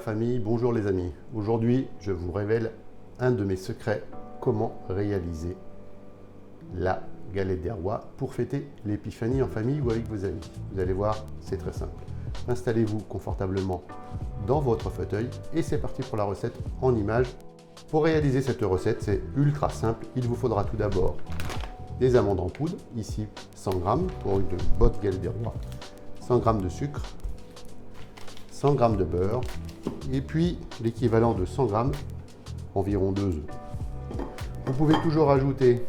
famille, bonjour les amis. Aujourd'hui, je vous révèle un de mes secrets, comment réaliser la galette des rois pour fêter l'épiphanie en famille ou avec vos amis. Vous allez voir, c'est très simple. Installez-vous confortablement dans votre fauteuil et c'est parti pour la recette en images. Pour réaliser cette recette, c'est ultra simple. Il vous faudra tout d'abord des amandes en poudre, ici 100 g pour une bonne galette des rois, 100 g de sucre, 100 g de beurre et puis l'équivalent de 100 g, environ 2 œufs. Vous pouvez toujours ajouter,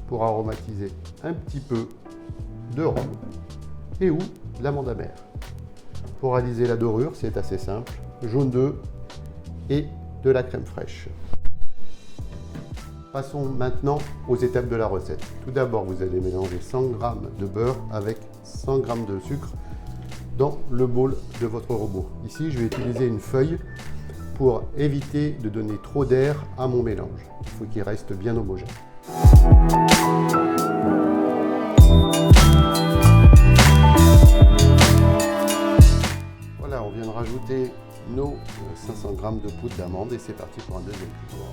pour aromatiser, un petit peu de rhum et ou de l'amande amère. Pour réaliser la dorure, c'est assez simple, jaune d'œuf et de la crème fraîche. Passons maintenant aux étapes de la recette. Tout d'abord, vous allez mélanger 100 g de beurre avec 100 g de sucre dans le bol de votre robot. Ici, je vais utiliser une feuille pour éviter de donner trop d'air à mon mélange. Il faut qu'il reste bien homogène. Voilà, on vient de rajouter nos 500 g de poudre d'amande et c'est parti pour un deuxième tour.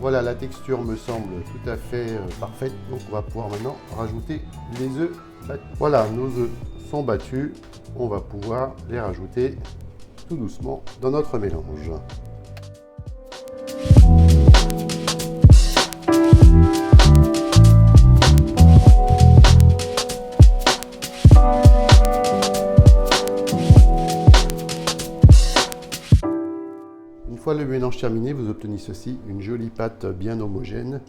Voilà, la texture me semble tout à fait parfaite, donc on va pouvoir maintenant rajouter les œufs battus. Voilà, nos œufs sont battus, on va pouvoir les rajouter tout doucement dans notre mélange. Une fois le mélange terminé, vous obtenez ceci, une jolie pâte bien homogène,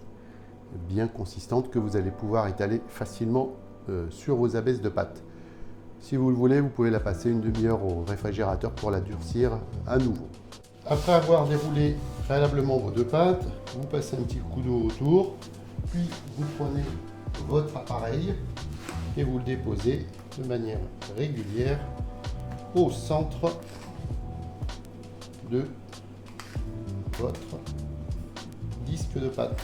bien consistante, que vous allez pouvoir étaler facilement sur vos abaisses de pâte. Si vous le voulez, vous pouvez la passer une demi-heure au réfrigérateur pour la durcir à nouveau. Après avoir déroulé préalablement vos deux pâtes, vous passez un petit coup d'eau autour, puis vous prenez votre appareil et vous le déposez de manière régulière au centre de votre disque de pâte.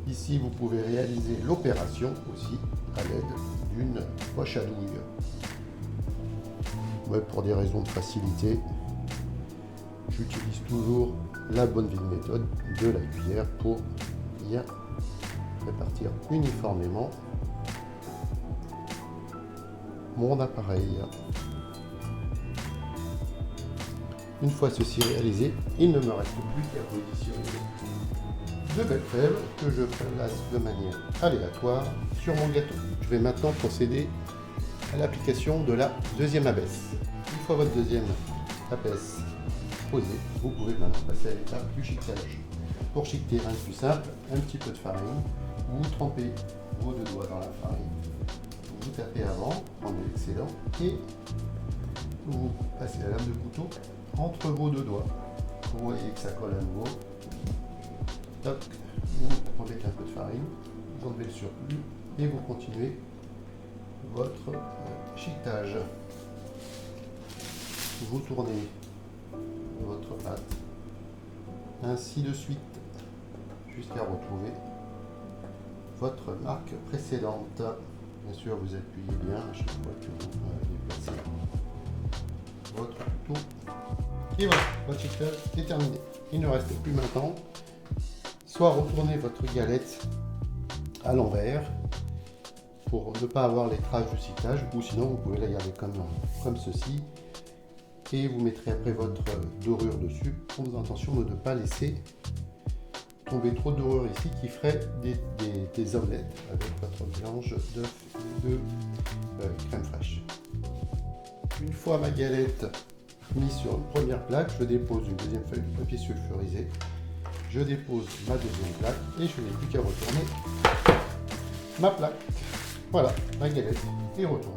Ici, vous pouvez réaliser l'opération aussi à l'aide d'une poche à douille. Ouais, pour des raisons de facilité, j'utilise toujours la bonne vieille méthode de la cuillère pour bien répartir uniformément mon appareil. Une fois ceci réalisé, il ne me reste plus qu'à positionner deux belles fèves que je place de manière aléatoire sur mon gâteau. Je vais maintenant procéder à l'application de la deuxième abaisse. Une fois votre deuxième abaisse posée, vous pouvez maintenant passer à l'étape du chiquetage. Pour chiqueter, rien de plus simple, un petit peu de farine, vous trempez vos deux doigts dans la farine, vous tapez avant, prenez l'excédent et vous passez la lame de couteau entre vos deux doigts. Vous voyez que ça colle à nouveau. Toc, vous remettez un peu de farine, vous enlevez le surplus et vous continuez votre chiquetage. Vous tournez votre pâte ainsi de suite jusqu'à retrouver votre marque précédente. Bien sûr, vous appuyez bien à chaque fois que vous déplacez votre couteau. Et voilà, votre chiquetage est terminé. Il ne reste plus maintenant soit retourner votre galette à l'envers pour ne pas avoir les traces du chiquetage, ou sinon vous pouvez la garder comme ceci et vous mettrez après votre dorure dessus en faisant attention de ne pas laisser tomber trop de dorure ici qui ferait des omelettes avec votre mélange d'œufs et de crème fraîche. Une fois ma galette mise sur une première plaque, je dépose une deuxième feuille de papier sulfurisé. Je dépose ma deuxième plaque et je n'ai plus qu'à retourner ma plaque. Voilà, ma galette est retournée.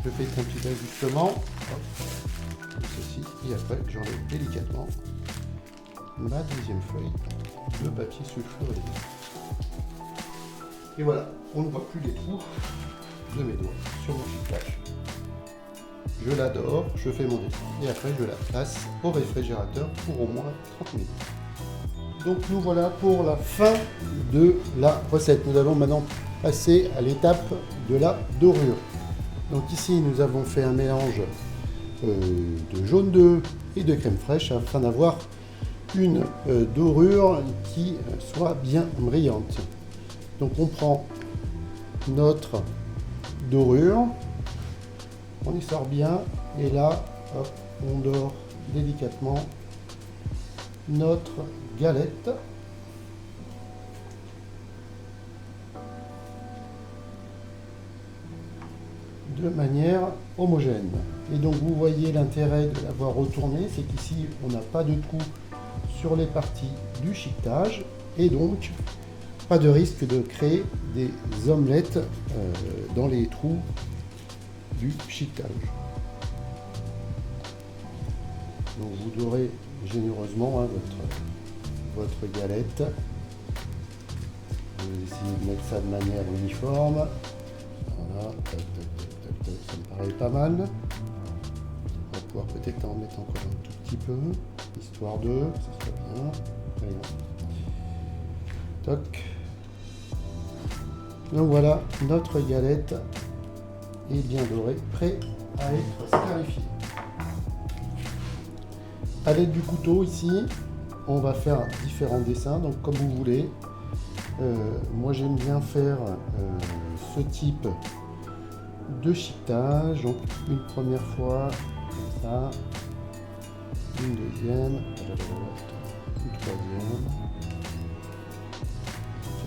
Je fais un petit ajustement, comme ceci, et après j'enlève délicatement ma deuxième feuille de papier sulfurisé. Et voilà, on ne voit plus les trous de mes doigts sur mon chiquetage. je la dors, je fais mon dessin et après je la place au réfrigérateur pour au moins 30 minutes. Donc nous voilà pour la fin de la recette. Nous allons maintenant passer à l'étape de la dorure. Donc ici nous avons fait un mélange de jaune d'œuf et de crème fraîche afin d'avoir une dorure qui soit bien brillante. Donc on prend notre dorure, on y sort bien et là hop, on dore délicatement notre galette. De manière homogène. Et donc vous voyez l'intérêt de l'avoir retourné, c'est qu'ici on n'a pas de trou sur les parties du chiquetage et donc pas de risque de créer des omelettes dans les trous du chiquetage. Donc vous dorez généreusement votre galette. Vous essayez de mettre ça de manière uniforme. Voilà, tac, tac, tac, tac, ça me paraît pas mal. On va pouvoir peut-être en mettre encore un tout petit peu, histoire de, ça soit bien. Allez, toc. Donc voilà, notre galette est bien dorée, prêt à être scarifiée. À l'aide du couteau ici, on va faire différents dessins, donc comme vous voulez. Moi j'aime bien faire ce type de chiquetage, donc une première fois comme ça, une deuxième, une troisième, une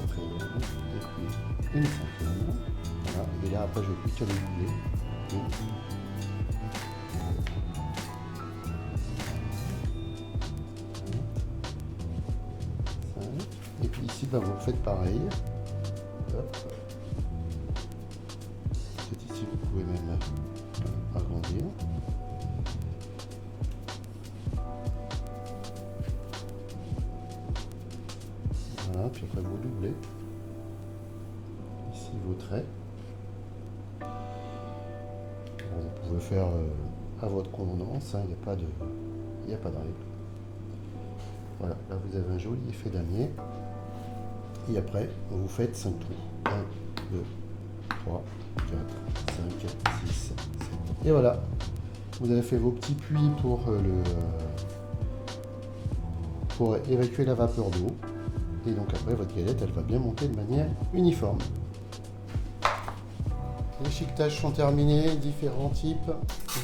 quatrième, et puis une cinquième. Voilà. Et là après je vais plus que les doubler. Et puis ici ben, vous faites pareil. Hop. Ici vous pouvez même agrandir. Voilà, puis après vous doublez. Ici vos traits. Bon, vous pouvez faire à votre convenance, hein, il n'y a pas de règle. Voilà, là vous avez un joli effet damier. Et après, vous faites 5 trous. 1, 2, 3, 4, 5, 6, 7. Et voilà, vous avez fait vos petits puits pour évacuer la vapeur d'eau. Et donc après, votre galette, elle va bien monter de manière uniforme. Les chiquetages sont terminés, différents types,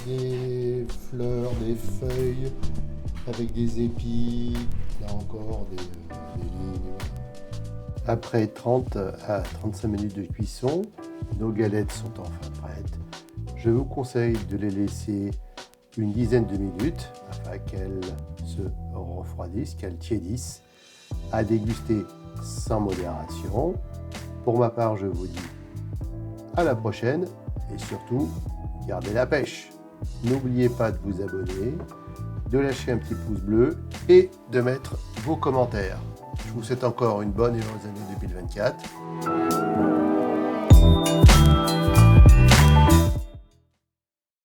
des fleurs, des feuilles, avec des épis, là encore des lignes. Après 30 à 35 minutes de cuisson, nos galettes sont enfin prêtes. Je vous conseille de les laisser une dizaine de minutes afin qu'elles se refroidissent, qu'elles tiédissent, à déguster sans modération. Pour ma part, je vous dis à la prochaine et surtout, gardez la pêche. N'oubliez pas de vous abonner, de lâcher un petit pouce bleu et de mettre vos commentaires. Je vous souhaite encore une bonne et heureuse année 2024.